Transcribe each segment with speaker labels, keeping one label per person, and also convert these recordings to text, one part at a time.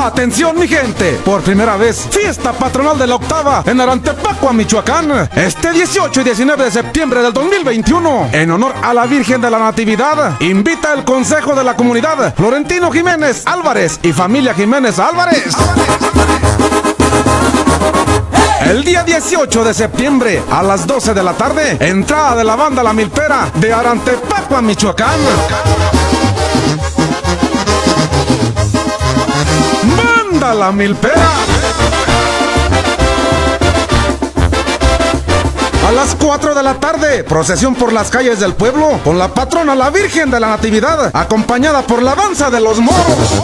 Speaker 1: Atención mi gente, por primera vez, fiesta patronal de la octava en Arantepacua, Michoacán. Este 18 y 19 de septiembre del 2021, en honor a la Virgen de la Natividad, invita el Consejo de la Comunidad Florentino Jiménez Álvarez y familia Jiménez Álvarez. El día 18 de septiembre, a las 12 de la tarde, entrada de la banda La Milpera de Arantepacua, Michoacán. ¡Banda La Milpera! A las 4 de la tarde, procesión por las calles del pueblo, con la patrona la Virgen de la Natividad, acompañada por la danza de los moros.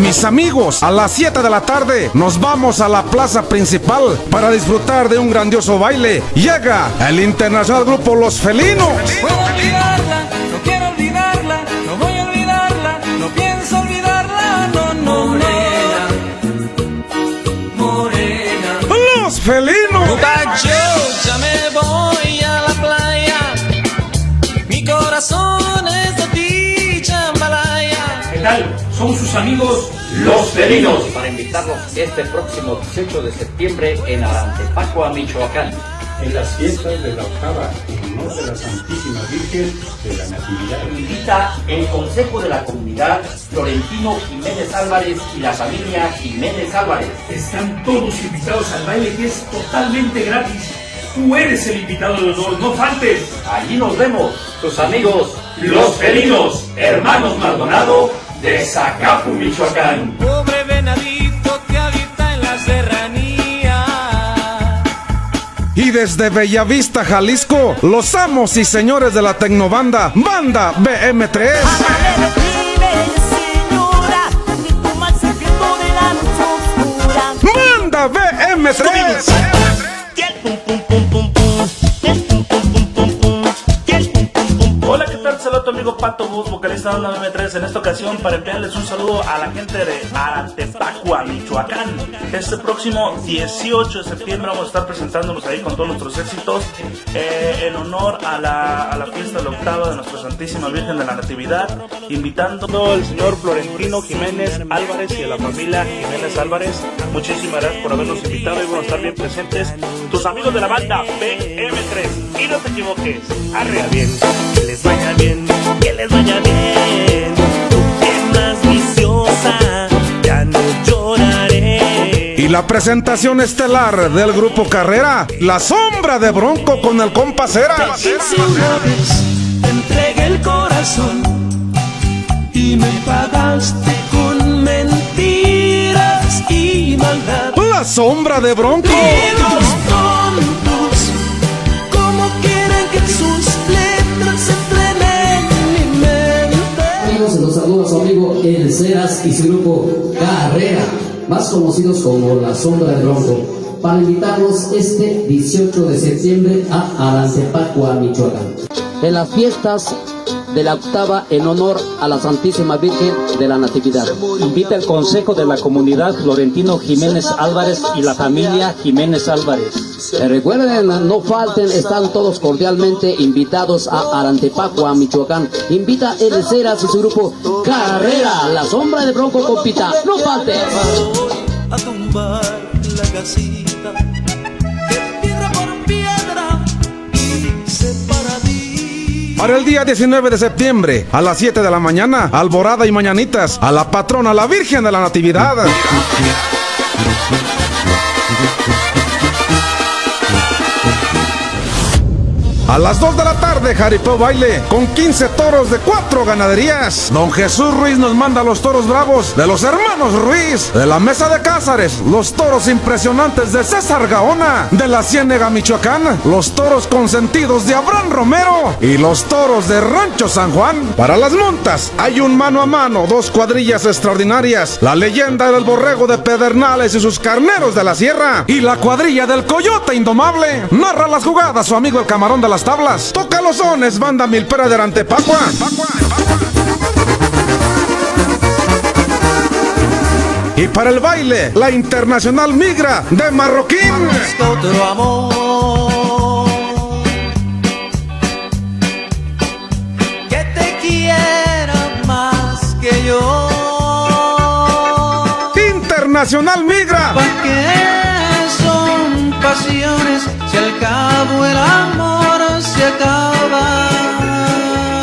Speaker 1: Mis amigos, a las 7 de la tarde nos vamos a la plaza principal para disfrutar de un grandioso baile. Llega el internacional grupo Los Felinos.
Speaker 2: Puedo olvidarla, no quiero olvidarla, no voy a olvidarla, no pienso olvidarla, no, no, morena, morena.
Speaker 1: Los Felinos.
Speaker 2: Muchachos, ya me voy a la playa, mi corazón es de ti, chambalaya.
Speaker 3: ¿Qué tal? Son sus amigos Los Felinos.
Speaker 4: Para invitarlos este próximo 18 de septiembre en Arantepacua, Michoacán.
Speaker 5: En las fiestas de la octava, en honor de la Santísima Virgen de la Natividad.
Speaker 4: Invita el Consejo de la Comunidad Florentino Jiménez Álvarez y la familia Jiménez Álvarez.
Speaker 3: Están todos invitados al baile que es totalmente gratis. Tú eres el invitado de honor, no faltes.
Speaker 4: Allí nos vemos, tus amigos
Speaker 3: Los Felinos, hermanos Maldonado de Zacapu, Michoacán.
Speaker 2: Pobre venadito que habita en la serranía.
Speaker 1: Y desde Bellavista, Jalisco, los amos y señores de la tecnobanda, Banda BM3. Banda BM3.
Speaker 6: Hola, ¿qué tal? Saludo a tu amigo Pato Bus, vocalista de Banda BM3, en esta ocasión para enviarles un saludo a la gente de Arantepacua, Michoacán. Este próximo 18 de septiembre vamos a estar presentándonos ahí con todos nuestros éxitos en honor a la fiesta de la octava de nuestra Santísima Virgen de la Natividad, invitando al señor Florentino Jiménez Álvarez y a la familia Jiménez Álvarez. Muchísimas gracias por habernos invitado y vamos a estar bien presentes tus amigos de la banda BM3. Y no te equivoques, arrea bien. Que les vaya bien, que les vaya bien. Tú que más viciosa, ya no lloraré.
Speaker 1: Y la presentación estelar del grupo Carrera, La Sombra de Bronco con el compa Cera.
Speaker 2: Si una vez te entregué el corazón y me pagaste con mentiras y maldad.
Speaker 1: La Sombra de Bronco.
Speaker 2: Los tontos, como quieren que sus letras se entrenen en mi mente.
Speaker 7: Amigos, los saluda su amigo El Ceras y su grupo Carrera, más conocidos como La Sombra de Bronco, para invitarlos este 18 de septiembre a Arantepacua, Michoacán. En las fiestas de la octava en honor a la Santísima Virgen de la Natividad.
Speaker 8: Invita el Consejo de la Comunidad Florentino Jiménez Álvarez y la familia Jiménez Álvarez.
Speaker 7: Recuerden, no falten, están todos cordialmente invitados a Arantepacua, Michoacán. Invita El Ceras y su grupo Carrera, La Sombra de Bronco, compita, no falten.
Speaker 2: A tumbar la casita que piedra por piedra hice para ti.
Speaker 1: Para el día 19 de septiembre, a las 7 de la mañana, alborada y mañanitas, a la patrona, la Virgen de la Natividad. A las 2 de la tarde, jaripeo baile, con 15 toros de 4 ganaderías. Don Jesús Ruiz nos manda los toros bravos de los hermanos Ruiz. De la Mesa de Cázares, los toros impresionantes de César Gaona. De la Ciénega, Michoacán, los toros consentidos de Abraham Romero. Y los toros de Rancho San Juan. Para las montas, hay un mano a mano, 2 cuadrillas extraordinarias. La leyenda del borrego de Pedernales y sus carneros de la sierra. Y la cuadrilla del Coyote Indomable. Narra las jugadas su amigo el Camarón de las Tablas. Toca los sones, Banda Milpera de Arantepacua. Y para el baile, la Internacional Migra de Marroquín.
Speaker 2: Otro amor que te quiera más
Speaker 1: Internacional migra.
Speaker 2: Porque son pasiones, si al cabo el amor se acaba.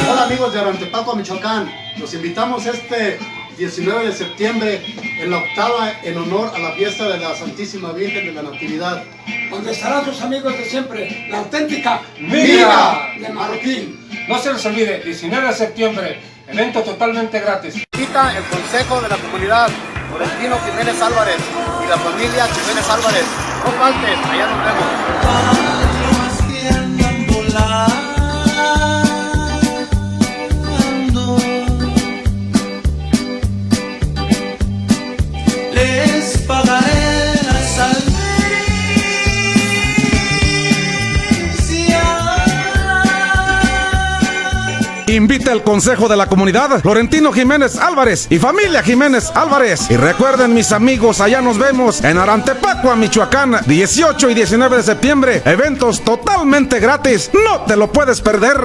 Speaker 9: Hola amigos de Arantepacua, Michoacán. Los invitamos este 19 de septiembre en la octava en honor a la fiesta de la Santísima Virgen de la Natividad.
Speaker 10: Donde estarán sus amigos de siempre, la auténtica
Speaker 9: Migra
Speaker 10: de Marroquín.
Speaker 11: No se les olvide, 19 de septiembre, evento totalmente gratis.
Speaker 9: Invita el Consejo de la Comunidad Florentino Jiménez Álvarez y la familia Jiménez Álvarez. No falten, allá nos vemos.
Speaker 2: Que andan volando, les pagaré la salvencia.
Speaker 1: Invita el Consejo de la Comunidad Florentino Jiménez Álvarez y familia Jiménez Álvarez. Y recuerden, mis amigos, allá nos vemos en Arantepacua, Michoacán, 18 y 19 de septiembre. Eventos totalmente gratis. No te lo puedes perder.